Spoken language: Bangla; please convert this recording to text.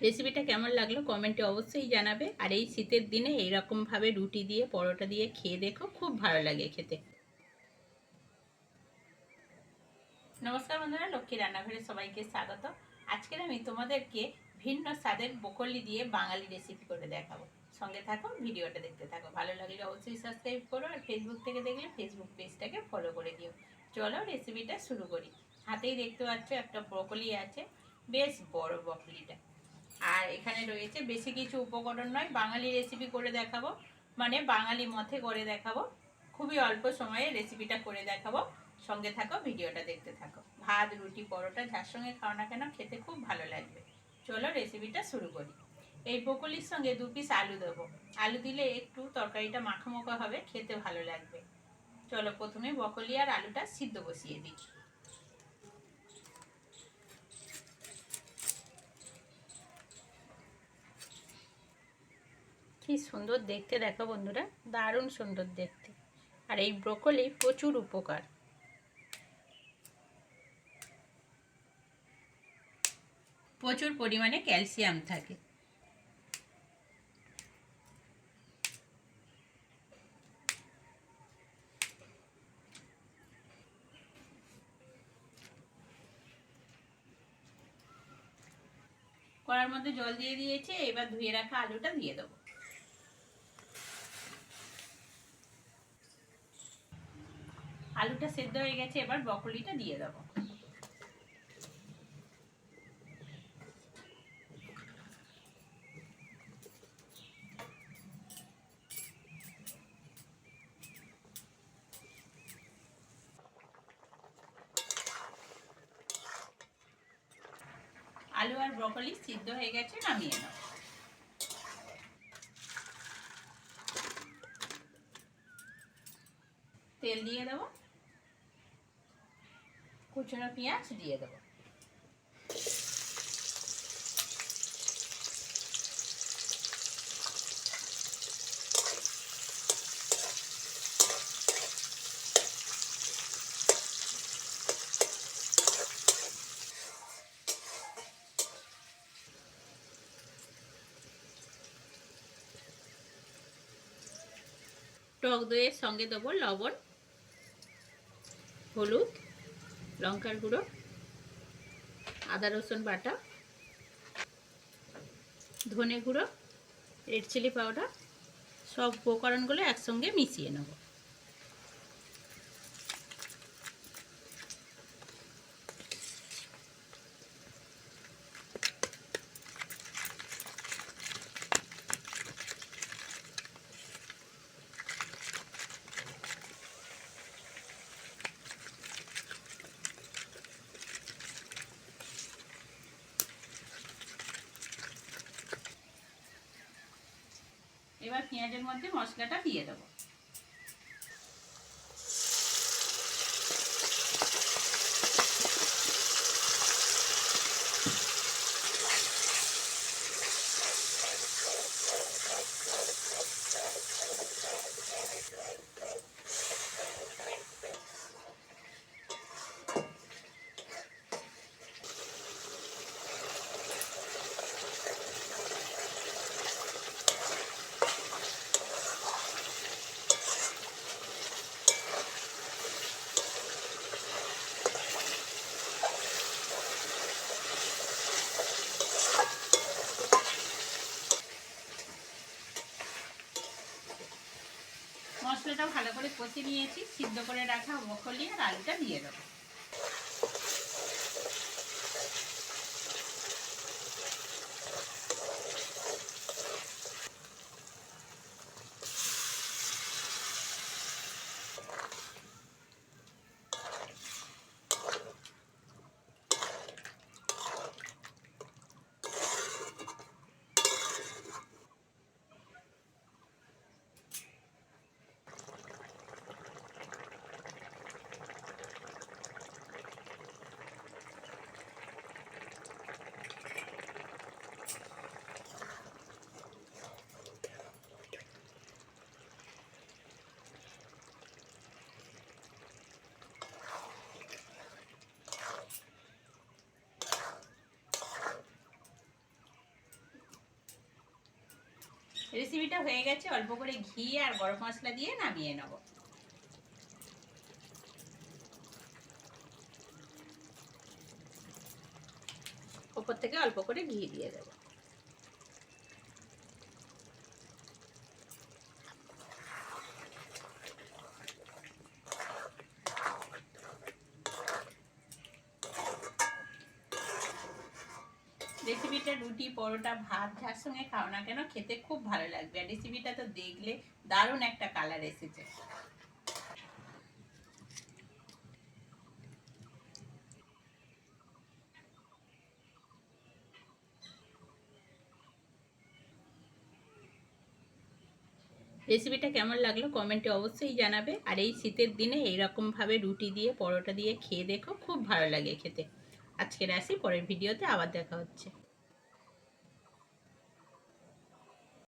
রেসিপিটা কেমন লাগলো কমেন্টে অবশ্যই জানাবে। আর এই শীতের দিনে এইরকমভাবে রুটি দিয়ে পরোটা দিয়ে খেয়ে দেখো, খুব ভালো লাগে খেতে। নমস্কার বন্ধুরা, লক্ষ্মী রান্নাঘরে সবাইকে স্বাগত। আজকের আমি তোমাদেরকে ভিন্ন স্বাদের ব্রোকলি দিয়ে বাঙালি রেসিপি করে দেখাবো। সঙ্গে থাকো, ভিডিওটা দেখতে থাকো। ভালো লাগলে অবশ্যই সাবস্ক্রাইব করো, আর ফেসবুক থেকে দেখলে ফেসবুক পেজটাকে ফলো করে দিও। চলো রেসিপিটা শুরু করি। হাতেই দেখতে পাচ্ছ একটা ব্রোকলি আছে, বেশ বড় ব্রোকলিটা। আর এখানে রয়েছে বেশি কিছু উপকরণ নয়, বাঙালি রেসিপি করে দেখাবো, মানে বাঙালি মতে করে দেখাবো। খুবই অল্প সময়ে রেসিপিটা করে দেখাবো। সঙ্গে থাকো, ভিডিওটা দেখতে থাকো। ভাত, রুটি, পরোটা যার সঙ্গে খাও না কেন খেতে খুব ভালো লাগবে। চলো রেসিপিটা শুরু করি। এই ব্রোকলির সঙ্গে 2 পিস আলু দেবো। আলু দিলে একটু তরকারিটা মাখা হবে, খেতে ভালো লাগবে। চলো প্রথমে ব্রোকলি আর আলুটা সিদ্ধ বসিয়ে দিই। কি সুন্দর দেখতে দেখো বন্ধুরা, দারুণ সুন্দর দেখতে। আর এই ব্রোকলি প্রচুর উপকার। প্রচুর পরিমাণে ক্যালসিয়াম থাকে। কড়ার মধ্যে জল দিয়ে দিয়েছি, এবার ধুয়ে রাখা আলুটা দিয়ে দেবো। আলুটা সেদ্ধ হয়ে গেছে, এবার ব্রোকলিটা দিয়ে দেবো। আলু আর ব্রোকলি সিদ্ধ হয়ে গেছে, নামিয়ে নাও। তেল দিয়ে দেবো, কুচনো পেঁয়াজ দিয়ে দেবো। টক দইয়ের সঙ্গে দেবো লবণ, হলুদ, লঙ্কার গুঁড়ো, আদা রসুন বাটা, ধনে গুঁড়ো, রেড চিলি পাউডার। সব উপকরণগুলো একসঙ্গে মিশিয়ে নেব। এবার পেঁয়াজের মধ্যে মশলাটা দিয়ে দেবো। মশলাটা ভালো করে কষে নিয়েছি, সিদ্ধ করে রাখা ব্রোকলি আর আলুটা দিয়ে দেবো। রেসিপিটা হয়ে গেছে, অল্প করে ঘি আর গরম মশলা দিয়ে নামিয়ে নেব। উপর থেকে অল্প করে ঘি দিয়ে দেবো। রেসিপিটা রুটি, পরোটা, ভাত যার সঙ্গে খাও না কেন খেতে খুব ভালো লাগবে। আর রেসিপিটা তো দেখলে দারুণ একটা কালার এসেছে। রেসিপিটা কেমন লাগলো কমেন্টে অবশ্যই জানাবে। আর এই শীতের দিনে এইরকমভাবে রুটি দিয়ে, পরোটা দিয়ে খেয়ে দেখো, খুব ভালো লাগে খেতে। আজকের আসি, পরের ভিডিওতে আবার দেখা হচ্ছে।